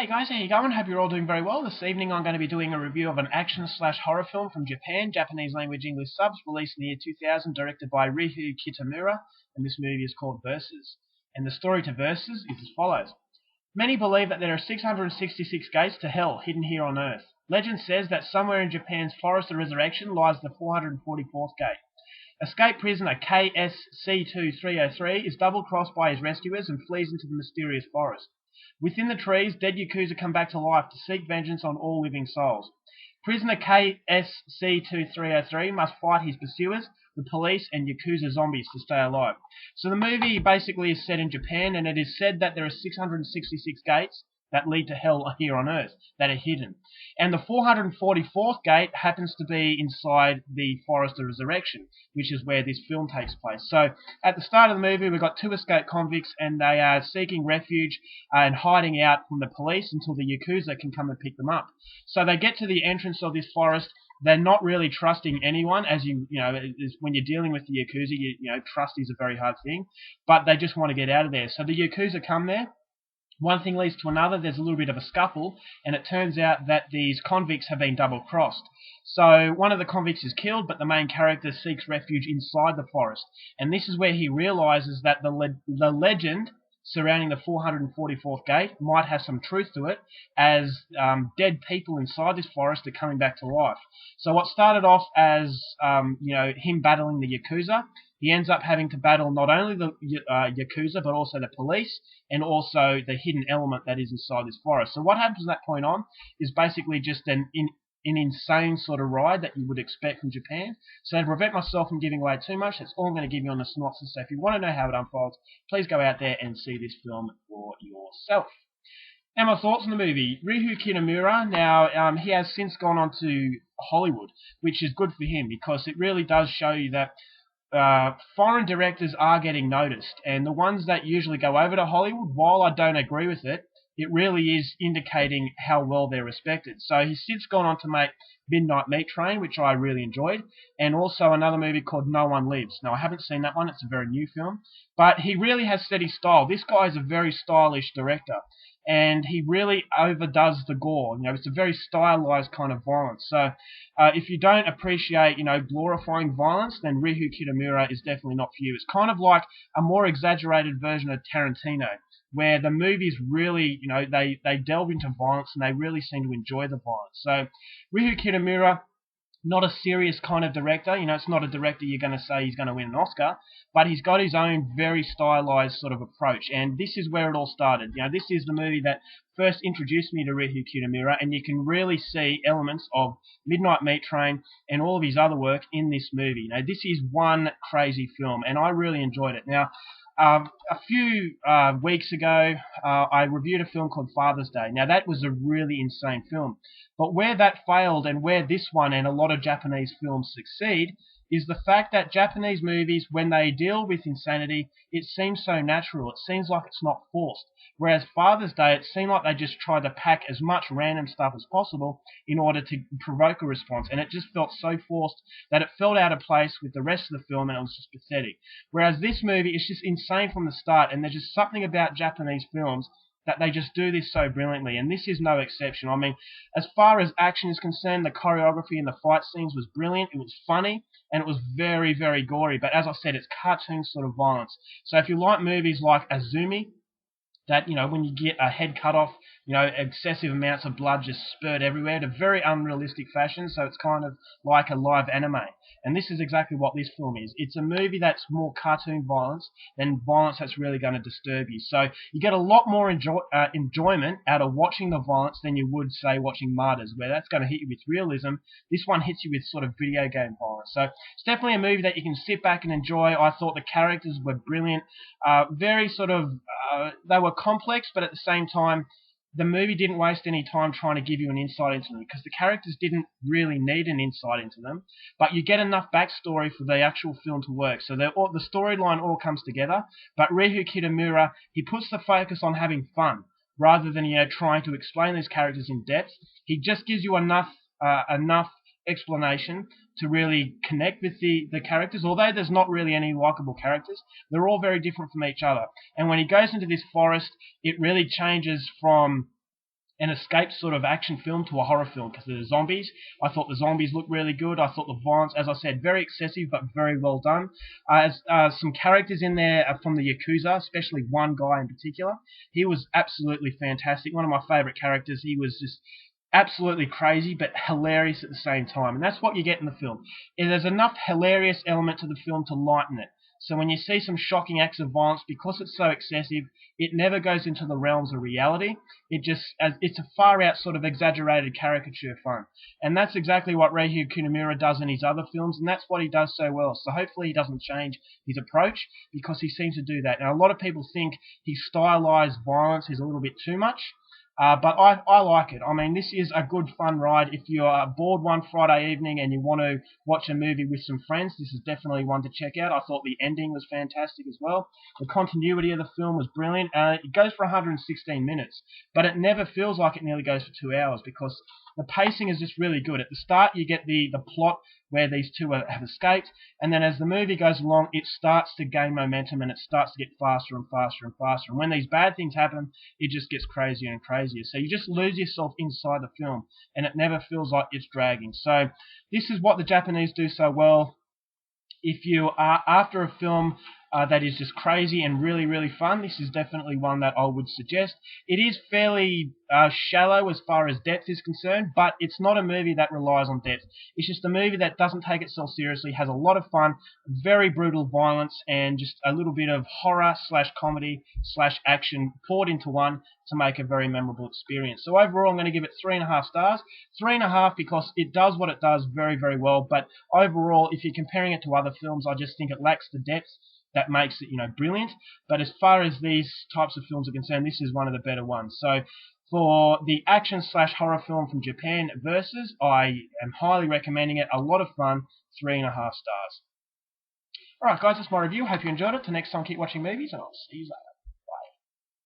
Hey guys, how you going? Hope you're all doing very well. This evening I'm going to be doing a review of an action/horror film from Japan, Japanese language English subs, released in the year 2000, directed by Ryu Kitamura, and this movie is called Versus. And the story to Versus is as follows. Many believe that there are 666 gates to hell hidden here on Earth. Legend says that somewhere in Japan's Forest of Resurrection lies the 444th gate. Escaped prisoner KSC-2303 is double-crossed by his rescuers and flees into the mysterious forest. Within the trees, dead Yakuza come back to life to seek vengeance on all living souls. Prisoner KSC-2303 must fight his pursuers, the police, and Yakuza zombies to stay alive. So the movie basically is set in Japan, and it is said that there are 666 gates that lead to hell here on Earth that are hidden. And the 444th gate happens to be inside the Forest of Resurrection, which is where this film takes place. So at the start of the movie, we've got two escaped convicts, and they are seeking refuge and hiding out from the police until the Yakuza can come and pick them up. So they get to the entrance of this forest. They're not really trusting anyone, as when you're dealing with the Yakuza, trust is a very hard thing, but they just want to get out of there. So the Yakuza come there. One thing leads to another, there's a little bit of a scuffle, and it turns out that these convicts have been double-crossed. So one of the convicts is killed, but the main character seeks refuge inside the forest. And this is where he realizes that the legend surrounding the 444th gate might have some truth to it, as dead people inside this forest are coming back to life. So what started off as him battling the Yakuza, he ends up having to battle not only the Yakuza, but also the police, and also the hidden element that is inside this forest. So what happens from that point on is basically just an insane sort of ride that you would expect from Japan. So to prevent myself from giving away too much, that's all I'm going to give you on the synopsis. So if you want to know how it unfolds, please go out there and see this film for yourself. Now my thoughts on the movie. Ryu Kitamura, now he has since gone on to Hollywood, which is good for him because it really does show you that foreign directors are getting noticed, and the ones that usually go over to Hollywood, while I don't agree with it, it really is indicating how well they're respected. So he's since gone on to make Midnight Meat Train, which I really enjoyed, and also another movie called No One Lives. Now I haven't seen that one, it's a very new film, but he really has set his style. This guy is a very stylish director, and he really overdoes the gore. It's a very stylized kind of violence. So if you don't appreciate, glorifying violence, then Ryu Kitamura is definitely not for you. It's kind of like a more exaggerated version of Tarantino, where the movies really, they delve into violence and they really seem to enjoy the violence. So Ryu Kitamura, not a serious kind of director. It's not a director you're going to say he's going to win an Oscar, but he's got his own very stylized sort of approach, and this is where it all started. This is the movie that first introduced me to Ryu Kitamura, and you can really see elements of Midnight Meat Train and all of his other work in this movie. This is one crazy film, and I really enjoyed it. Now, a few weeks ago, I reviewed a film called Father's Day. Now, that was a really insane film. But where that failed, and where this one and a lot of Japanese films succeed, is the fact that Japanese movies, when they deal with insanity, it seems so natural. It seems like it's not forced. Whereas Father's Day, it seemed like they just tried to pack as much random stuff as possible in order to provoke a response. And it just felt so forced that it felt out of place with the rest of the film, and it was just pathetic. Whereas this movie is just insane from the start, and there's just something about Japanese films that they just do this so brilliantly, and this is no exception. I mean, as far as action is concerned, the choreography and the fight scenes was brilliant, it was funny, and it was very, very gory, but as I said, it's cartoon sort of violence. So if you like movies like Azumi, that, when you get a head cut off, excessive amounts of blood just spurt everywhere in a very unrealistic fashion, so it's kind of like a live anime. And this is exactly what this film is. It's a movie that's more cartoon violence than violence that's really going to disturb you. So you get a lot more enjoyment out of watching the violence than you would, say, watching Martyrs, where that's going to hit you with realism. This one hits you with sort of video game violence. So it's definitely a movie that you can sit back and enjoy. I thought the characters were brilliant. Very sort of, they were complex, but at the same time, the movie didn't waste any time trying to give you an insight into them, because the characters didn't really need an insight into them, but you get enough backstory for the actual film to work. So the storyline all comes together, but Ryu Kitamura, he puts the focus on having fun, rather than trying to explain these characters in depth. He just gives you enough explanation to really connect with the characters. Although there's not really any likable characters, they're all very different from each other. And when he goes into this forest, it really changes from an escape sort of action film to a horror film because of the zombies. I thought the zombies looked really good. I thought the violence, as I said, very excessive but very well done. Some characters in there from the Yakuza, especially one guy in particular. He was absolutely fantastic. One of my favourite characters. He was just absolutely crazy but hilarious at the same time, and that's what you get in the film. There's enough hilarious element to the film to lighten it. So when you see some shocking acts of violence, because it's so excessive, it never goes into the realms of reality. It's a far out sort of exaggerated caricature fun, and that's exactly what Reihu Kunimura does in his other films, and that's what he does so well. So hopefully he doesn't change his approach, because he seems to do that. Now a lot of people think his stylized violence is a little bit too much. But I like it. I mean, this is a good fun ride. If you are bored one Friday evening and you want to watch a movie with some friends, this is definitely one to check out. I thought the ending was fantastic as well. The continuity of the film was brilliant. It goes for 116 minutes, but it never feels like it nearly goes for 2 hours, because the pacing is just really good. At the start, you get the plot where these two have escaped, and then as the movie goes along, it starts to gain momentum and it starts to get faster and faster and faster. And when these bad things happen, it just gets crazier and crazier. So you just lose yourself inside the film, and it never feels like it's dragging. So this is what the Japanese do so well. If you are after a film that is just crazy and really, really fun, this is definitely one that I would suggest. It is fairly shallow as far as depth is concerned, but it's not a movie that relies on depth. It's just a movie that doesn't take itself seriously, has a lot of fun, very brutal violence, and just a little bit of horror slash comedy slash action poured into one to make a very memorable experience. So overall, I'm going to give it 3.5 stars. 3.5 because it does what it does very, very well, but overall, if you're comparing it to other films, I just think it lacks the depth that makes it, brilliant. But as far as these types of films are concerned, this is one of the better ones. So for the action slash horror film from Japan Versus, I am highly recommending it. A lot of fun. 3.5 stars. Alright guys, that's my review. Hope you enjoyed it. Till next time, keep watching movies, and I'll see you later.